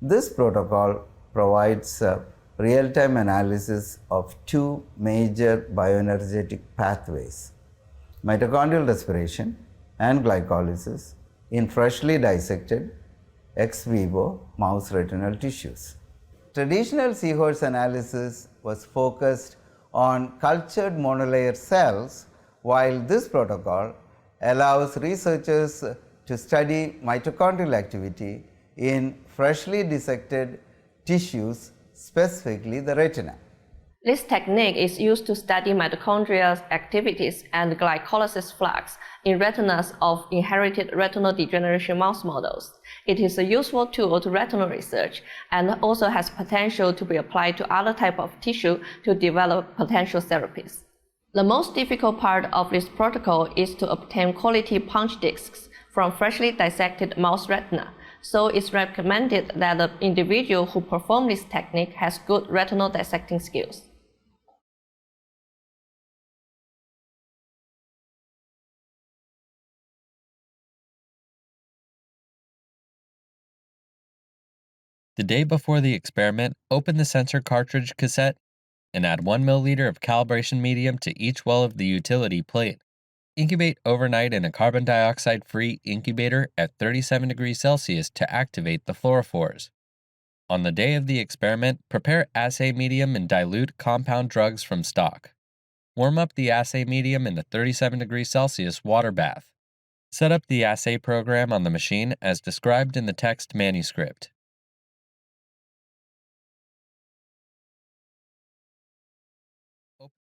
This protocol provides real-time analysis of two major bioenergetic pathways, mitochondrial respiration and glycolysis, in freshly dissected ex vivo mouse retinal tissues. Traditional seahorse analysis was focused on cultured monolayer cells, while this protocol allows researchers to study mitochondrial activity in freshly dissected tissues, specifically the retina. This technique is used to study mitochondrial activities and glycolysis flux in retinas of inherited retinal degeneration mouse models. It is a useful tool to retinal research and also has potential to be applied to other types of tissue to develop potential therapies. The most difficult part of this protocol is to obtain quality punch discs from freshly dissected mouse retina, so it's recommended that the individual who performs this technique has good retinal dissecting skills. The day before the experiment, open the sensor cartridge cassette and add 1 milliliter of calibration medium to each well of the utility plate. Incubate overnight in a carbon dioxide-free incubator at 37 degrees Celsius to activate the fluorophores. On the day of the experiment, prepare assay medium and dilute compound drugs from stock. Warm up the assay medium in a 37 degrees Celsius water bath. Set up the assay program on the machine as described in the text manuscript.